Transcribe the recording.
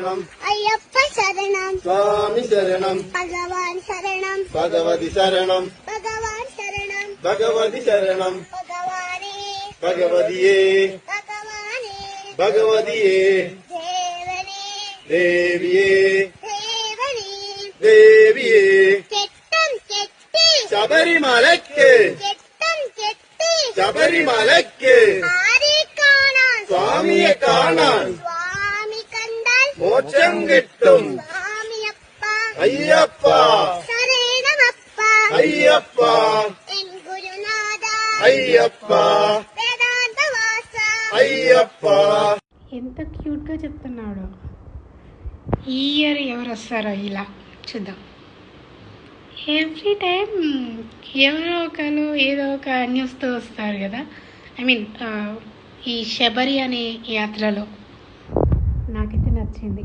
అయ్యప్ప శరణం, స్వామి శరణం, భగవాన్ శరణం, భగవతి శరణం, భగవాన్ శరణం, భగవతి శరణం, భగవానే భగవతియే, భగవానే భగవతియే, దేవనే దేవియే, దేవనే దేవియే. చెట్టం చెట్టి ശബരിമലയ്ക്ക്, చెట్టం చెట్టి ശബരിമലയ്ക്ക് ആരെ കാണാൻ, സ്വാമിയെ കാണാൻ സ്വാമി കണ്ടാൽ മോക്ഷം കിട്ടും. സ്വാമിയപ്പ അയ്യപ്പ, ശരണമപ്പ, അയ്യപ്പ, എൻ ഗുരുനാഥ అయ్యప్ప, వేదాంతవాస. అయ్యప్ప. ఎంత క్యూట్గా చెప్తున్నాడు. ఈ ఇయర్ ఎవరు వస్తారో ఇలా చూద్దాం. ఎవ్రీ టైం ఎవరో ఒకరు ఏదో ఒక న్యూస్తో వస్తారు కదా. ఐ మీన్ ఈ శబరి అనే యాత్రలో నాకైతే నచ్చింది.